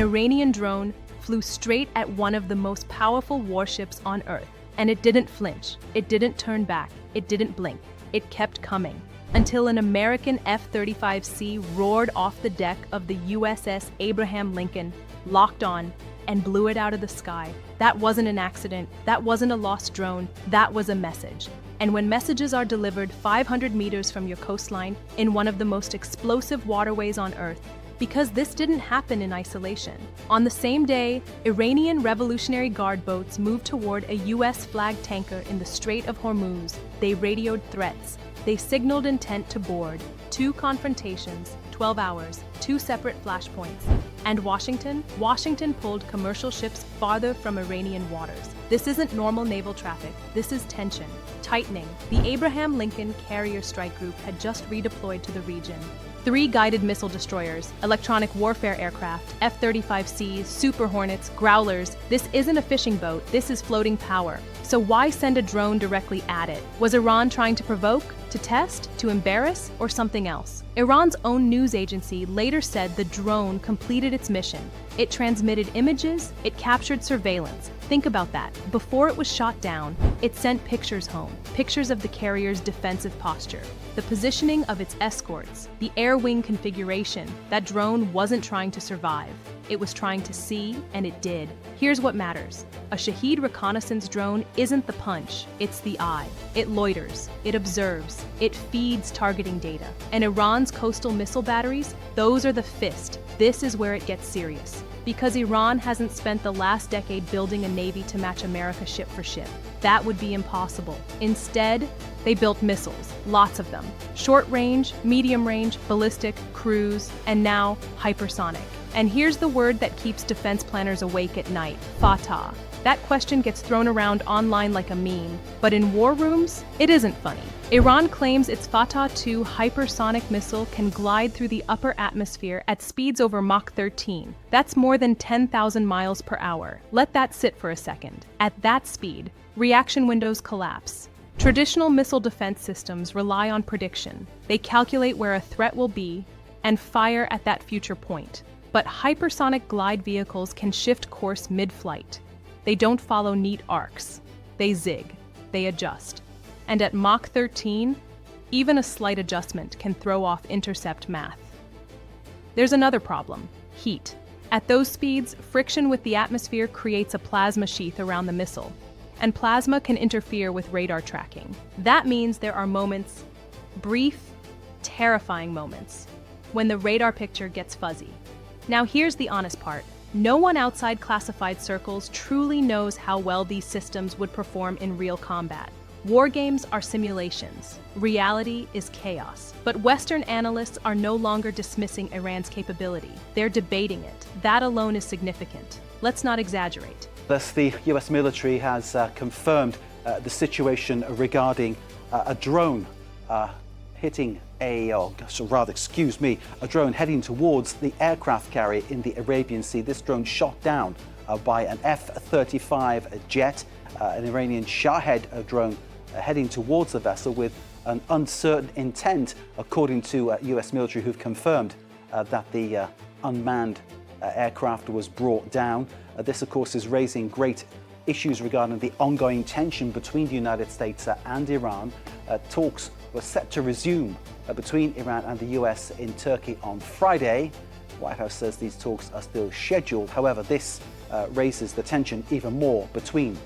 An Iranian drone flew straight at one of the most powerful warships on Earth. And it didn't flinch, it didn't turn back, it didn't blink. It kept coming. Until an American F-35C roared off the deck of the USS Abraham Lincoln, locked on, and blew it out of the sky. That wasn't an accident, that wasn't a lost drone, that was a message. And when messages are delivered 500 meters from your coastline in one of the most explosive waterways on Earth, because this didn't happen in isolation. On the same day, Iranian Revolutionary Guard boats moved toward a US flagged tanker in the Strait of Hormuz. They radioed threats. They signaled intent to board. 2 confrontations, 12 hours, 2 separate flashpoints. And Washington pulled commercial ships farther from Iranian waters. This isn't normal naval traffic. This is tension, tightening. The Abraham Lincoln Carrier Strike Group had just redeployed to the region. 3 guided missile destroyers, electronic warfare aircraft, F-35Cs, Super Hornets, Growlers. This isn't a fishing boat, this is floating power. So why send a drone directly at it? Was Iran trying to provoke, to test, to embarrass, or something else? Iran's own news agency later said the drone completed its mission. It transmitted images, it captured surveillance. Think about that. Before it was shot down, it sent pictures home, pictures of the carrier's defensive posture, the positioning of its escorts, the air wing configuration. That drone wasn't trying to survive. It was trying to see, and it did. Here's what matters. A Shahed reconnaissance drone isn't the punch, it's the eye. It loiters, it observes, it feeds targeting data. And Iran's coastal missile batteries, those are the fist. This is where it gets serious. Because Iran hasn't spent the last decade building a navy to match America ship for ship. That would be impossible. Instead, they built missiles, lots of them. Short range, medium range, ballistic, cruise, and now hypersonic. And here's the word that keeps defense planners awake at night: Fatah. That question gets thrown around online like a meme, but in war rooms, it isn't funny. Iran claims its Fatah-2 hypersonic missile can glide through the upper atmosphere at speeds over Mach 13. That's more than 10,000 miles per hour. Let that sit for a second. At that speed, reaction windows collapse. Traditional missile defense systems rely on prediction. They calculate where a threat will be and fire at that future point. But hypersonic glide vehicles can shift course mid-flight. They don't follow neat arcs. They zig. They adjust. And at Mach 13, even a slight adjustment can throw off intercept math. There's another problem: heat. At those speeds, friction with the atmosphere creates a plasma sheath around the missile, and plasma can interfere with radar tracking. That means there are moments, brief, terrifying moments, when the radar picture gets fuzzy. Now here's the honest part. No one outside classified circles truly knows how well these systems would perform in real combat. War games are simulations. Reality is chaos. But Western analysts are no longer dismissing Iran's capability. They're debating it. That alone is significant. Let's not exaggerate. Thus, the US military has confirmed the situation regarding a drone hitting a drone heading towards the aircraft carrier in the Arabian Sea. This drone shot down by an F-35 jet, an Iranian Shahed drone heading towards the vessel with an uncertain intent, according to US military, who've confirmed that the unmanned aircraft was brought down. This, of course, is raising great issues regarding the ongoing tension between the United States and Iran. Talks were set to resume between Iran and the US in Turkey on Friday. White House says these talks are still scheduled. However, this raises the tension even more between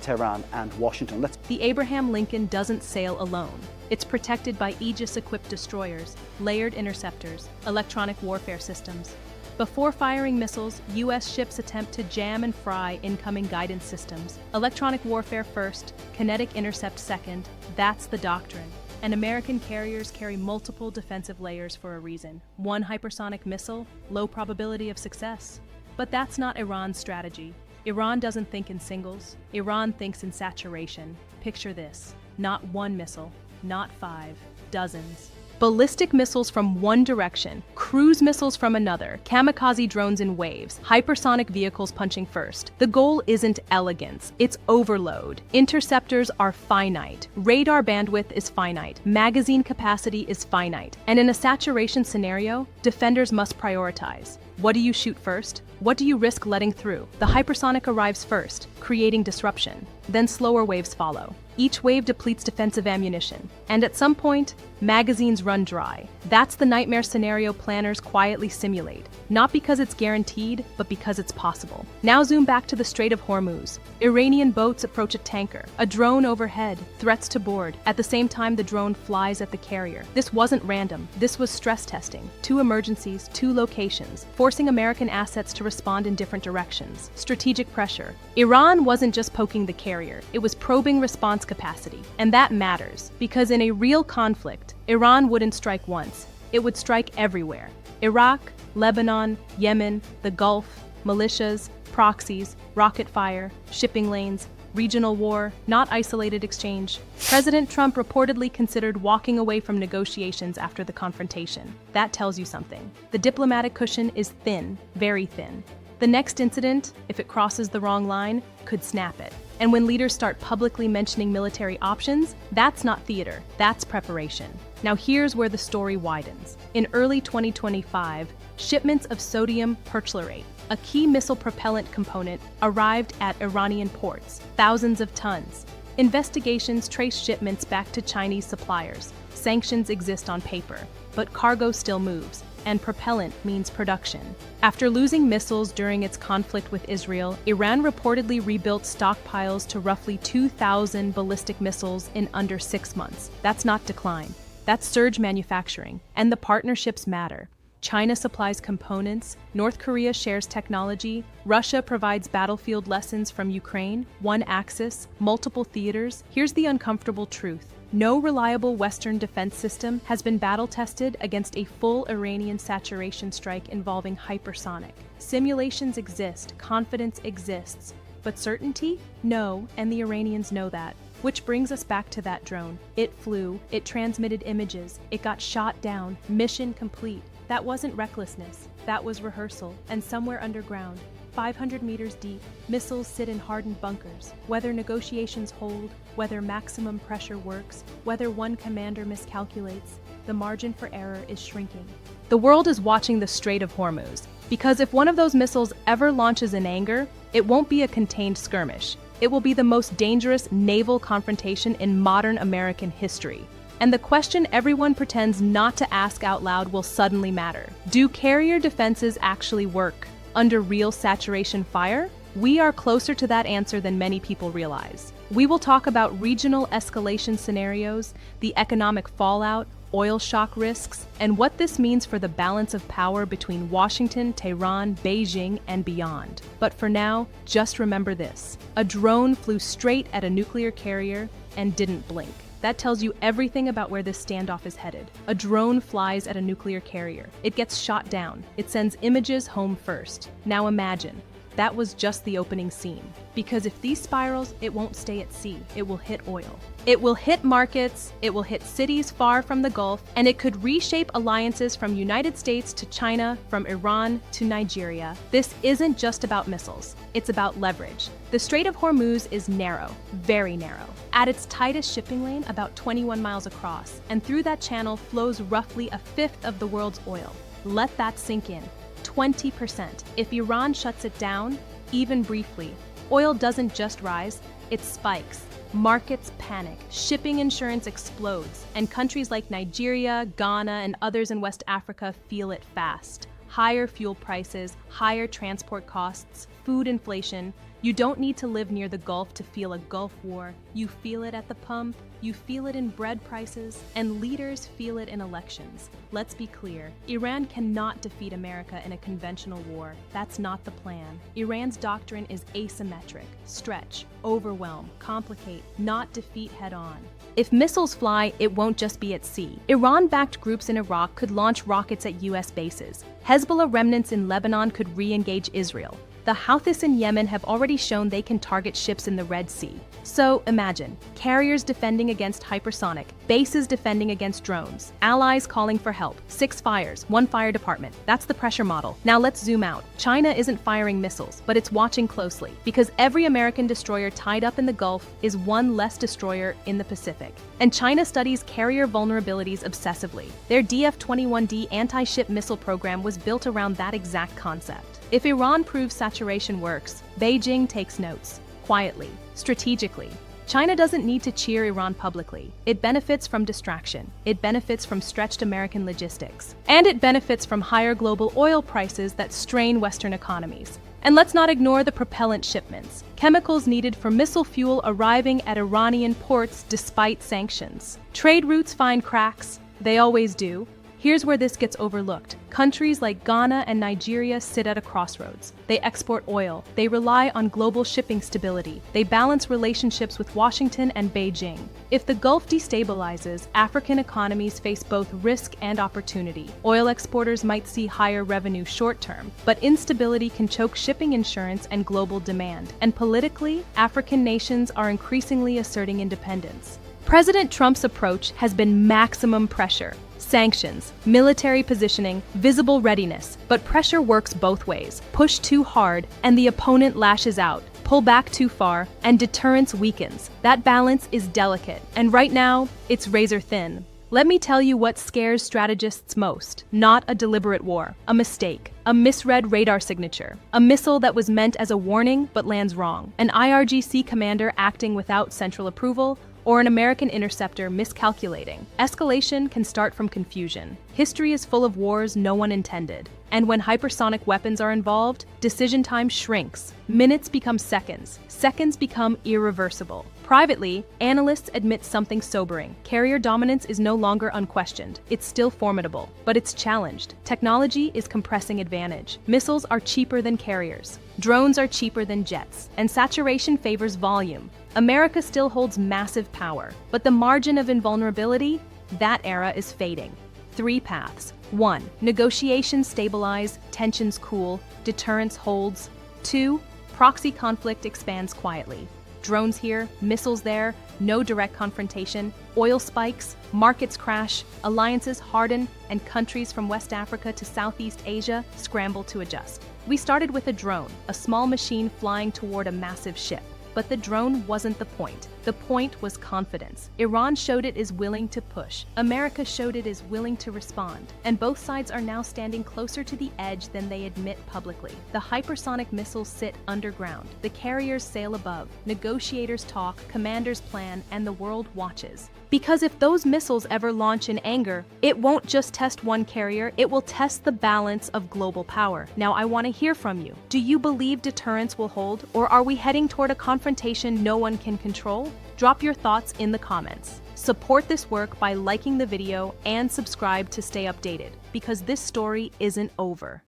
Tehran and Washington. The Abraham Lincoln doesn't sail alone. It's protected by Aegis-equipped destroyers, layered interceptors, electronic warfare systems. Before firing missiles, U.S. ships attempt to jam and fry incoming guidance systems. Electronic warfare first, kinetic intercept second. That's the doctrine. And American carriers carry multiple defensive layers for a reason. One hypersonic missile, low probability of success. But that's not Iran's strategy. Iran doesn't think in singles. Iran thinks in saturation. Picture this: not one missile, not 5, dozens. Ballistic missiles from one direction, cruise missiles from another, kamikaze drones in waves, hypersonic vehicles punching first. The goal isn't elegance, it's overload. Interceptors are finite, radar bandwidth is finite, magazine capacity is finite, and in a saturation scenario, defenders must prioritize. What do you shoot first? What do you risk letting through? The hypersonic arrives first, creating disruption. Then slower waves follow. Each wave depletes defensive ammunition. And at some point, magazines run dry. That's the nightmare scenario planners quietly simulate. Not because it's guaranteed, but because it's possible. Now zoom back to the Strait of Hormuz. Iranian boats approach a tanker. A drone overhead, threats to board. At the same time, the drone flies at the carrier. This wasn't random. This was stress testing. 2 emergencies, 2 locations, forcing American assets to respond in different directions. Strategic pressure. Iran wasn't just poking the carrier. It was probing response capacity. And that matters, because in a real conflict, Iran wouldn't strike once. It would strike everywhere. Iraq, Lebanon, Yemen, the Gulf, militias, proxies, rocket fire, shipping lanes, regional war, not isolated exchange. President Trump reportedly considered walking away from negotiations after the confrontation. That tells you something. The diplomatic cushion is thin, very thin. The next incident, if it crosses the wrong line, could snap it. And when leaders start publicly mentioning military options, that's not theater, that's preparation. Now here's where the story widens. In early 2025, shipments of sodium perchlorate, a key missile propellant component, arrived at Iranian ports, thousands of tons. Investigations trace shipments back to Chinese suppliers. Sanctions exist on paper, but cargo still moves. And propellant means production. After losing missiles during its conflict with Israel, Iran reportedly rebuilt stockpiles to roughly 2,000 ballistic missiles in under 6 months. That's not decline. That's surge manufacturing. And the partnerships matter. China supplies components, North Korea shares technology, Russia provides battlefield lessons from Ukraine, one axis, multiple theaters. Here's the uncomfortable truth. No reliable Western defense system has been battle-tested against a full Iranian saturation strike involving hypersonic. Simulations exist, confidence exists, but certainty? No, and the Iranians know that. Which brings us back to that drone. It flew, it transmitted images, it got shot down, mission complete. That wasn't recklessness, that was rehearsal, and somewhere underground, 500 meters deep, missiles sit in hardened bunkers. Whether negotiations hold, whether maximum pressure works, whether one commander miscalculates, the margin for error is shrinking. The world is watching the Strait of Hormuz, because if one of those missiles ever launches in anger, it won't be a contained skirmish. It will be the most dangerous naval confrontation in modern American history. And the question everyone pretends not to ask out loud will suddenly matter. Do carrier defenses actually work under real saturation fire? We are closer to that answer than many people realize. We will talk about regional escalation scenarios, the economic fallout, oil shock risks, and what this means for the balance of power between Washington, Tehran, Beijing, and beyond. But for now, just remember this. A drone flew straight at a nuclear carrier and didn't blink. That tells you everything about where this standoff is headed. A drone flies at a nuclear carrier. It gets shot down. It sends images home first. Now imagine, that was just the opening scene. Because if these spirals, it won't stay at sea. It will hit oil. It will hit markets, it will hit cities far from the Gulf, and it could reshape alliances from United States to China, from Iran to Nigeria. This isn't just about missiles. It's about leverage. The Strait of Hormuz is narrow, very narrow. At its tightest shipping lane, about 21 miles across, and through that channel flows roughly a fifth of the world's oil. Let that sink in. 20%. If Iran shuts it down, even briefly, oil doesn't just rise, it spikes. Markets panic, shipping insurance explodes, and countries like Nigeria, Ghana, and others in West Africa feel it fast. Higher fuel prices, higher transport costs, food inflation. You don't need to live near the Gulf to feel a Gulf War. You feel it at the pump, you feel it in bread prices, and leaders feel it in elections. Let's be clear, Iran cannot defeat America in a conventional war. That's not the plan. Iran's doctrine is asymmetric: stretch, overwhelm, complicate, not defeat head-on. If missiles fly, it won't just be at sea. Iran-backed groups in Iraq could launch rockets at US bases. Hezbollah remnants in Lebanon could re-engage Israel. The Houthis in Yemen have already shown they can target ships in the Red Sea. So imagine, carriers defending against hypersonic, bases defending against drones, allies calling for help, 6 fires, 1 fire department. That's the pressure model. Now let's zoom out. China isn't firing missiles, but it's watching closely, because every American destroyer tied up in the Gulf is one less destroyer in the Pacific. And China studies carrier vulnerabilities obsessively. Their DF-21D anti-ship missile program was built around that exact concept. If Iran proves saturation works, Beijing takes notes. Quietly, strategically. China doesn't need to cheer Iran publicly. It benefits from distraction. It benefits from stretched American logistics. And it benefits from higher global oil prices that strain Western economies. And let's not ignore the propellant shipments, chemicals needed for missile fuel arriving at Iranian ports despite sanctions. Trade routes find cracks. They always do. Here's where this gets overlooked. Countries like Ghana and Nigeria sit at a crossroads. They export oil. They rely on global shipping stability. They balance relationships with Washington and Beijing. If the Gulf destabilizes, African economies face both risk and opportunity. Oil exporters might see higher revenue short-term, but instability can choke shipping insurance and global demand. And politically, African nations are increasingly asserting independence. President Trump's approach has been maximum pressure. Sanctions, military positioning, visible readiness, but pressure works both ways. Push too hard, and the opponent lashes out. Pull back too far, and deterrence weakens. That balance is delicate, and right now, it's razor thin. Let me tell you what scares strategists most. Not a deliberate war, a mistake, a misread radar signature, a missile that was meant as a warning but lands wrong, an IRGC commander acting without central approval, or an American interceptor miscalculating. Escalation can start from confusion. History is full of wars no one intended. And when hypersonic weapons are involved, decision time shrinks. Minutes become seconds. Seconds become irreversible. Privately, analysts admit something sobering. Carrier dominance is no longer unquestioned. It's still formidable, but it's challenged. Technology is compressing advantage. Missiles are cheaper than carriers. Drones are cheaper than jets. And saturation favors volume. America still holds massive power, but the margin of invulnerability, that era is fading. 3 paths. 1. Negotiations stabilize, tensions cool, deterrence holds. 2. Proxy conflict expands quietly. Drones here, missiles there, no direct confrontation, oil spikes, markets crash, alliances harden, and countries from West Africa to Southeast Asia scramble to adjust. We started with a drone, a small machine flying toward a massive ship. But the drone wasn't the point. The point was confidence. Iran showed it is willing to push. America showed it is willing to respond. And both sides are now standing closer to the edge than they admit publicly. The hypersonic missiles sit underground. The carriers sail above. Negotiators talk, commanders plan, and the world watches. Because if those missiles ever launch in anger, it won't just test one carrier, it will test the balance of global power. Now I want to hear from you. Do you believe deterrence will hold, or are we heading toward a confrontation no one can control? Drop your thoughts in the comments. Support this work by liking the video and subscribe to stay updated, because this story isn't over.